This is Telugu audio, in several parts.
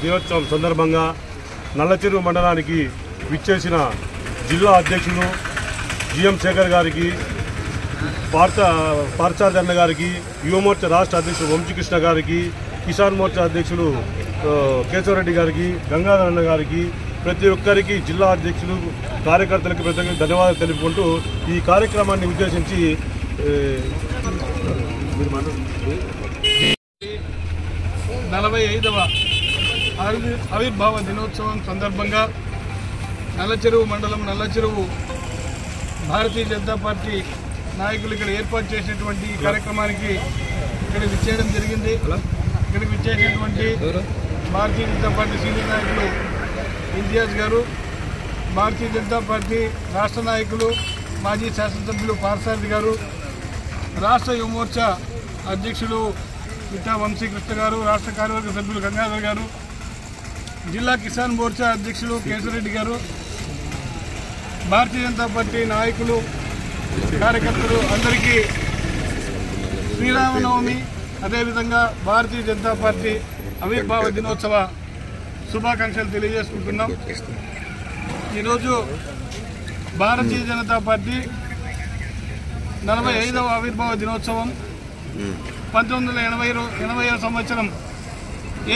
దినోత్సవం సందర్భంగా నల్లచెరువు మండలానికి విచ్చేసిన జిల్లా అధ్యక్షులు జిఎం శేఖర్ గారికి, పార్థసారథి అన్న గారికి, యువమోర్చా రాష్ట్ర అధ్యక్షుడు వంశీకృష్ణ గారికి, కిసాన్ మోర్చా అధ్యక్షులు కేశవరెడ్డి గారికి, గంగాధర్ అన్న గారికి, ప్రతి ఒక్కరికి జిల్లా అధ్యక్షులు కార్యకర్తలకు ప్రత్యేకంగా ధన్యవాదాలు తెలుపుకుంటూ ఈ కార్యక్రమాన్ని ఉద్దేశించి 45వ ఆవిర్భావ దినోత్సవం సందర్భంగా నల్లచెరువు మండలం నల్లచెరువు భారతీయ జనతా పార్టీ నాయకులు ఇక్కడ ఏర్పాటు చేసినటువంటి కార్యక్రమానికి ఇక్కడికి విచ్చేయడం జరిగింది. ఇక్కడికి విచ్చేసినటువంటి భారతీయ జనతా పార్టీ సీనియర్ నాయకులు ఇంతియాజ్ గారు, భారతీయ జనతా పార్టీ రాష్ట్ర నాయకులు మాజీ శాసనసభ్యులు పార్థసారథి గారు, రాష్ట్ర యువమోర్చా అధ్యక్షులు పిట్టా వంశీకృష్ణ గారు, రాష్ట్ర కార్యవర్గ సభ్యులు గంగాధర్ గారు, జిల్లా కిసాన్ మోర్చా అధ్యక్షులు కేశవరెడ్డి గారు, భారతీయ జనతా పార్టీ నాయకులు కార్యకర్తలు అందరికీ శ్రీరామనవమి అదేవిధంగా భారతీయ జనతా పార్టీ ఆవిర్భావ దినోత్సవ శుభాకాంక్షలు తెలియజేసుకుంటున్నాం. ఈరోజు భారతీయ జనతా పార్టీ 45వ ఆవిర్భావ దినోత్సవం 1980వ సంవత్సరం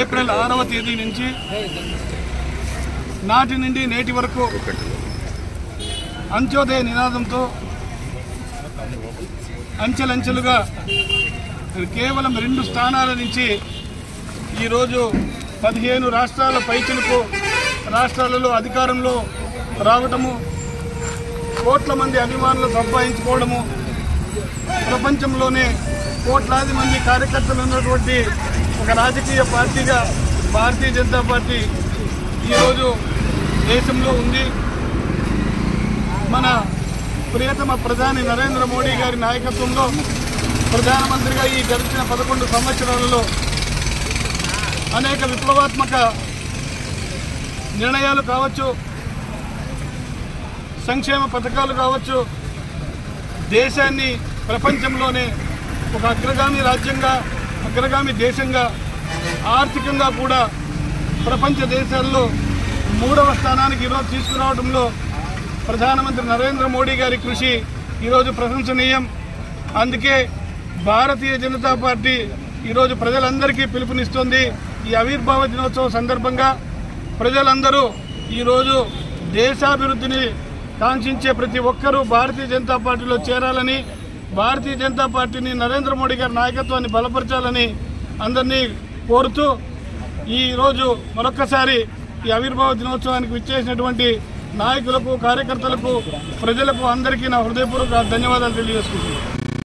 ఏప్రిల్ 6వ తేదీ నుంచి నాటి నుండి నేటి వరకు అంత్యోదయ నినాదంతో అంచెలంచెలుగా కేవలం 2 స్థానాల నుంచి ఈరోజు 15 రాష్ట్రాల పైచిలుకు రాష్ట్రాలలో అధికారంలో రావటము, కోట్ల మంది అభిమానులు సంపాదించుకోవడము, ప్రపంచంలోనే కోట్లాది మంది కార్యకర్తలు ఉన్నటువంటి ఒక రాజకీయ పార్టీగా భారతీయ జనతా పార్టీ ఈరోజు దేశంలో ఉంది. మన ప్రియతమ ప్రధాని నరేంద్ర మోడీ గారి నాయకత్వంలో ప్రధానమంత్రిగా ఈ గడిచిన 11 సంవత్సరాలలో అనేక విప్లవాత్మక నిర్ణయాలు కావచ్చు, సంక్షేమ పథకాలు కావచ్చు, దేశాన్ని ప్రపంచంలోనే ఒక అగ్రగామి రాజ్యంగా, అగ్రగామి దేశంగా, ఆర్థికంగా కూడా ప్రపంచ దేశాల్లో 3వ స్థానానికి ఈరోజు తీసుకురావడంలో ప్రధానమంత్రి నరేంద్ర మోడీ గారి కృషి ఈరోజు ప్రశంసనీయం. అందుకే భారతీయ జనతా పార్టీ ఈరోజు ప్రజలందరికీ పిలుపునిస్తుంది. ఈ ఆవిర్భావ దినోత్సవం సందర్భంగా ప్రజలందరూ ఈరోజు దేశాభివృద్ధిని కాంక్షించే ప్రతి ఒక్కరూ భారతీయ జనతా పార్టీలో చేరాలని, భారతీయ జనతా పార్టీని నరేంద్ర మోడీ గారి నాయకత్వాన్ని బలపరచాలని అందరినీ కోరుతూ ఈరోజు మరొక్కసారి ఈ ఆవిర్భావ దినోత్సవానికి విచ్చేసినటువంటి నాయకులకు, కార్యకర్తలకు, ప్రజలకు అందరికీ నా హృదయపూర్వక ధన్యవాదాలు తెలియజేసుకుంటున్నాను.